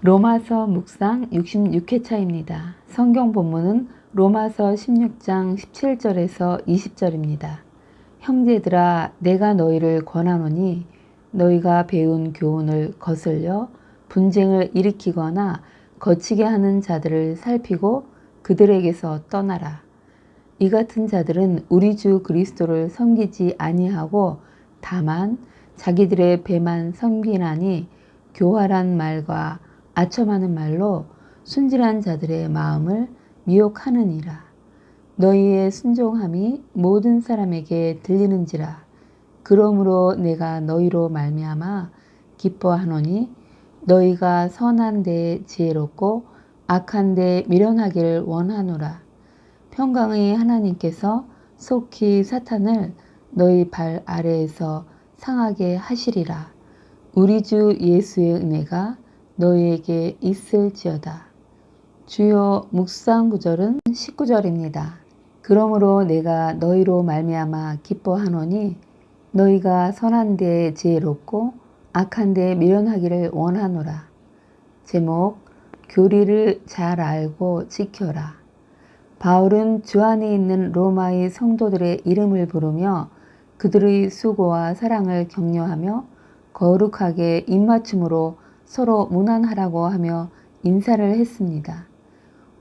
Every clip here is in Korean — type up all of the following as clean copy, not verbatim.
로마서 묵상 66회차입니다. 성경 본문은 로마서 16장 17절에서 20절입니다. 형제들아, 내가 너희를 권하노니 너희가 배운 교훈을 거슬려 분쟁을 일으키거나 거치게 하는 자들을 살피고 그들에게서 떠나라. 이 같은 자들은 우리 주 그리스도를 섬기지 아니하고 다만 자기들의 배만 섬기나니 교활한 말과 아첨하는 말로 순진한 자들의 마음을 미혹하느니라. 너희의 순종함이 모든 사람에게 들리는지라. 그러므로 내가 너희로 말미암아 기뻐하노니 너희가 선한 데에 지혜롭고 악한 데에 미련하기를 원하노라. 평강의 하나님께서 속히 사탄을 너희 발 아래에서 상하게 하시리라. 우리 주 예수의 은혜가 너희에게 있을지어다. 주요 묵상 구절은 19절입니다. 그러므로 내가 너희로 말미암아 기뻐하노니 너희가 선한 데에 지혜롭고 악한 데에 미련하기를 원하노라. 제목, 교리를 잘 알고 지켜라. 바울은 주 안에 있는 로마의 성도들의 이름을 부르며 그들의 수고와 사랑을 격려하며 거룩하게 입맞춤으로 서로 문안하라고 하며 인사를 했습니다.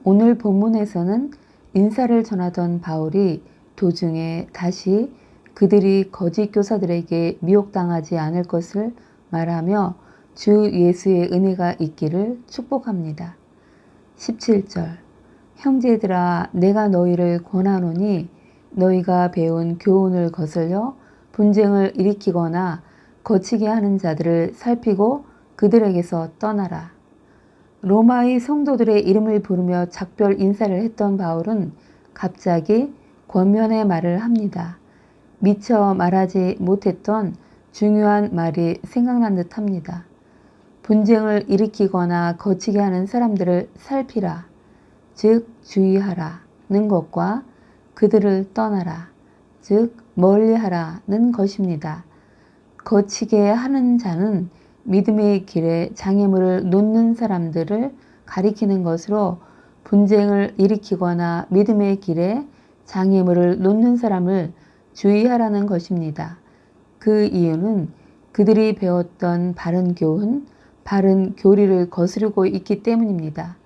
오늘 본문에서는 인사를 전하던 바울이 도중에 다시 그들이 거짓 교사들에게 미혹당하지 않을 것을 말하며 주 예수의 은혜가 있기를 축복합니다. 17절 형제들아, 내가 너희를 권하노니 너희가 배운 교훈을 거슬려 분쟁을 일으키거나 거치게 하는 자들을 살피고 그들에게서 떠나라. 로마의 성도들의 이름을 부르며 작별 인사를 했던 바울은 갑자기 권면의 말을 합니다. 미처 말하지 못했던 중요한 말이 생각난 듯 합니다. 분쟁을 일으키거나 거치게 하는 사람들을 살피라. 즉 주의하라는 것과 그들을 떠나라. 즉 멀리하라는 것입니다. 거치게 하는 자는 믿음의 길에 장애물을 놓는 사람들을 가리키는 것으로 분쟁을 일으키거나 믿음의 길에 장애물을 놓는 사람을 주의하라는 것입니다. 그 이유는 그들이 배웠던 바른 교훈, 바른 교리를 거스르고 있기 때문입니다.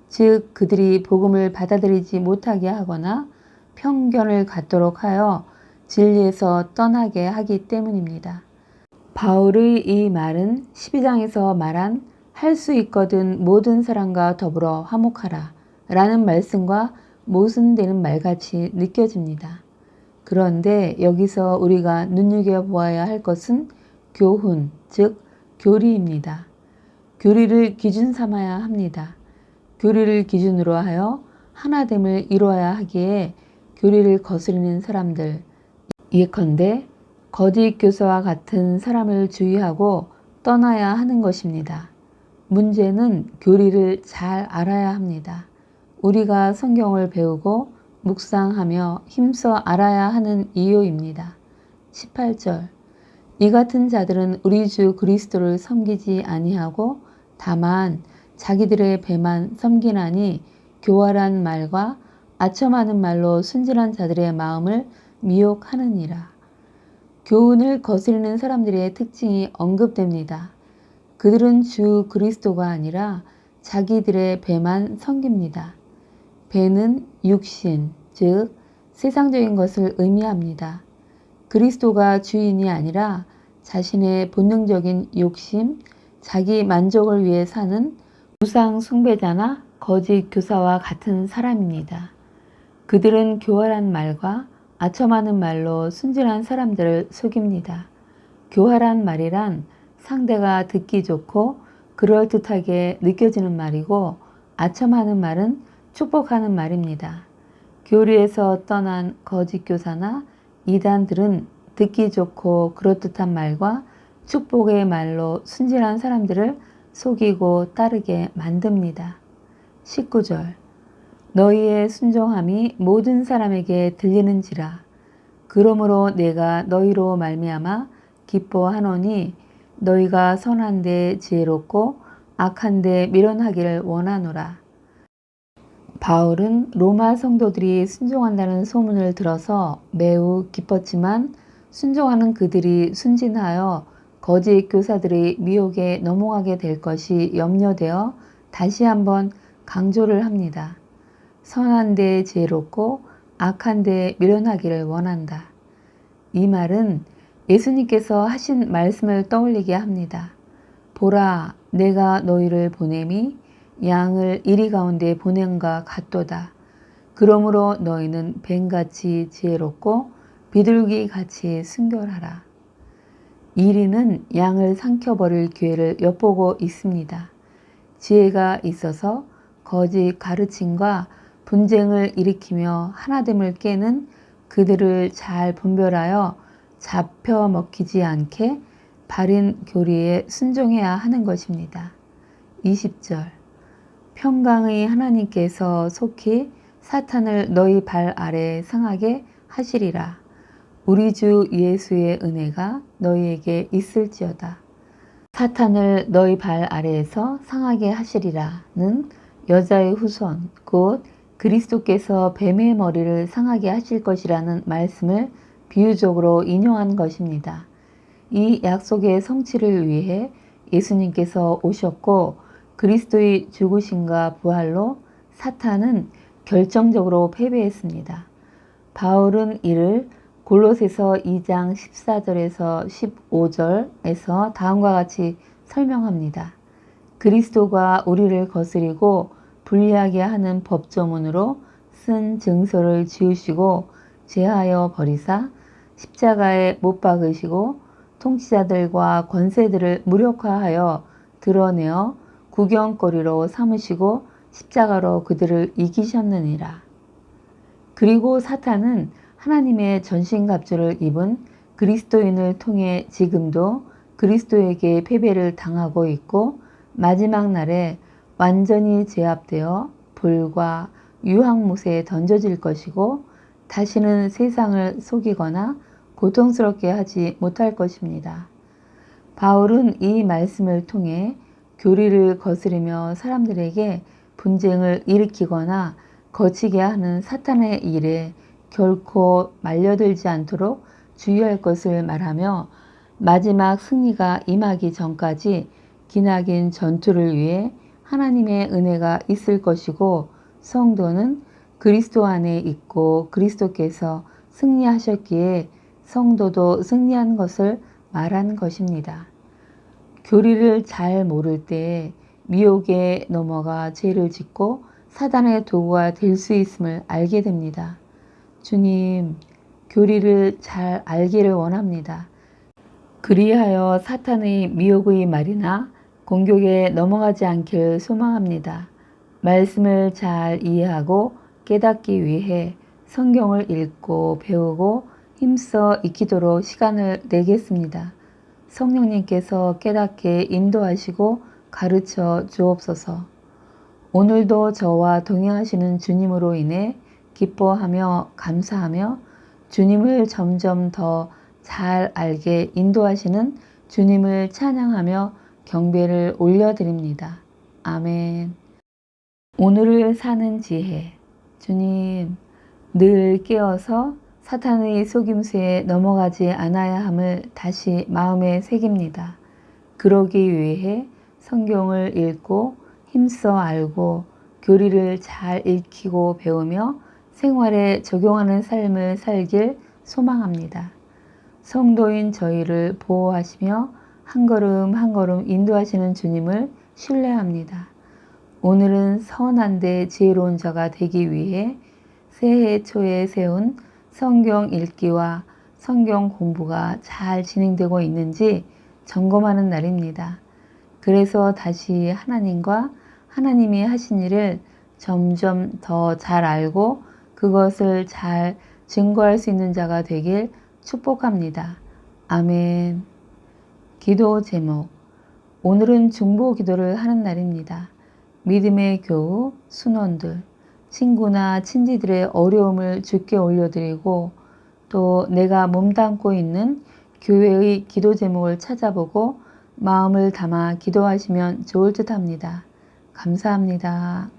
즉 그들이 복음을 받아들이지 못하게 하거나 편견을 갖도록 하여 진리에서 떠나게 하기 때문입니다. 바울의 이 말은 12장에서 말한 할 수 있거든 모든 사람과 더불어 화목하라 라는 말씀과 모순되는 말같이 느껴집니다. 그런데 여기서 우리가 눈여겨보아야 할 것은 교훈, 즉 교리입니다. 교리를 기준 삼아야 합니다. 교리를 기준으로 하여 하나됨을 이루어야 하기에 교리를 거스르는 사람들, 예컨대 거짓 교사와 같은 사람을 주의하고 떠나야 하는 것입니다. 문제는 교리를 잘 알아야 합니다. 우리가 성경을 배우고 묵상하며 힘써 알아야 하는 이유입니다. 18절 이 같은 자들은 우리 주 그리스도를 섬기지 아니하고 다만 자기들의 배만 섬기나니 교활한 말과 아첨하는 말로 순진한 자들의 마음을 미혹하느니라. 교훈을 거스르는 사람들의 특징이 언급됩니다. 그들은 주 그리스도가 아니라 자기들의 배만 섬깁니다. 배는 육신, 즉 세상적인 것을 의미합니다. 그리스도가 주인이 아니라 자신의 본능적인 욕심, 자기 만족을 위해 사는 우상 숭배자나 거짓 교사와 같은 사람입니다. 그들은 교활한 말과 아첨하는 말로 순진한 사람들을 속입니다. 교활한 말이란 상대가 듣기 좋고 그럴듯하게 느껴지는 말이고 아첨하는 말은 축복하는 말입니다. 교리에서 떠난 거짓 교사나 이단들은 듣기 좋고 그럴듯한 말과 축복의 말로 순진한 사람들을 속이고 따르게 만듭니다. 19절 너희의 순종함이 모든 사람에게 들리는지라. 그러므로 내가 너희로 말미암아 기뻐하노니 너희가 선한 데 지혜롭고 악한데 미련하기를 원하노라. 바울은 로마 성도들이 순종한다는 소문을 들어서 매우 기뻤지만 순종하는 그들이 순진하여 거짓 교사들의 미혹에 넘어가게 될 것이 염려되어 다시 한번 강조를 합니다. 선한데 지혜롭고 악한데 미련하기를 원한다. 이 말은 예수님께서 하신 말씀을 떠올리게 합니다. 보라, 내가 너희를 보냄이 양을 이리 가운데 보냄과 같도다. 그러므로 너희는 뱀같이 지혜롭고 비둘기같이 순결하라. 이리는 양을 삼켜버릴 기회를 엿보고 있습니다. 지혜가 있어서 거짓 가르침과 분쟁을 일으키며 하나됨을 깨는 그들을 잘 분별하여 잡혀 먹히지 않게 바른 교리에 순종해야 하는 것입니다. 20절 평강의 하나님께서 속히 사탄을 너희 발 아래 상하게 하시리라. 우리 주 예수의 은혜가 너희에게 있을지어다. 사탄을 너희 발 아래에서 상하게 하시리라는 여자의 후손 곧 그리스도께서 뱀의 머리를 상하게 하실 것이라는 말씀을 비유적으로 인용한 것입니다. 이 약속의 성취를 위해 예수님께서 오셨고 그리스도의 죽으심과 부활로 사탄은 결정적으로 패배했습니다. 바울은 이를 골로새서 2장 14절에서 15절에서 다음과 같이 설명합니다. 그리스도가 우리를 거스리고 불리하게 하는 법조문으로 쓴 증서를 지우시고 제하여 버리사 십자가에 못 박으시고 통치자들과 권세들을 무력화하여 드러내어 구경거리로 삼으시고 십자가로 그들을 이기셨느니라. 그리고 사탄은 하나님의 전신갑주를 입은 그리스도인을 통해 지금도 그리스도에게 패배를 당하고 있고 마지막 날에 완전히 제압되어 불과 유황못에 던져질 것이고 다시는 세상을 속이거나 고통스럽게 하지 못할 것입니다. 바울은 이 말씀을 통해 교리를 거스르며 사람들에게 분쟁을 일으키거나 거치게 하는 사탄의 일에 결코 말려들지 않도록 주의할 것을 말하며 마지막 승리가 임하기 전까지 기나긴 전투를 위해 하나님의 은혜가 있을 것이고 성도는 그리스도 안에 있고 그리스도께서 승리하셨기에 성도도 승리한 것을 말하는 것입니다. 교리를 잘 모를 때에 미혹에 넘어가 죄를 짓고 사단의 도구가 될 수 있음을 알게 됩니다. 주님, 교리를 잘 알기를 원합니다. 그리하여 사탄의 미혹의 말이나 공격에 넘어가지 않기를 소망합니다. 말씀을 잘 이해하고 깨닫기 위해 성경을 읽고 배우고 힘써 익히도록 시간을 내겠습니다. 성령님께서 깨닫게 인도하시고 가르쳐 주옵소서. 오늘도 저와 동행하시는 주님으로 인해 기뻐하며 감사하며 주님을 점점 더 잘 알게 인도하시는 주님을 찬양하며 경배를 올려드립니다. 아멘. 오늘을 사는 지혜. 주님, 늘 깨어서 사탄의 속임수에 넘어가지 않아야 함을 다시 마음에 새깁니다. 그러기 위해 성경을 읽고 힘써 알고 교리를 잘 익히고 배우며 생활에 적용하는 삶을 살길 소망합니다. 성도인 저희를 보호하시며 한 걸음 한 걸음 인도하시는 주님을 신뢰합니다. 오늘은 선한데 지혜로운 자가 되기 위해 새해 초에 세운 성경 읽기와 성경 공부가 잘 진행되고 있는지 점검하는 날입니다. 그래서 다시 하나님과 하나님이 하신 일을 점점 더 잘 알고 그것을 잘 증거할 수 있는 자가 되길 축복합니다. 아멘. 기도 제목. 오늘은 중보 기도를 하는 날입니다. 믿음의 교우, 순원들, 친구나 친지들의 어려움을 주께 올려드리고 또 내가 몸담고 있는 교회의 기도 제목을 찾아보고 마음을 담아 기도하시면 좋을 듯 합니다. 감사합니다.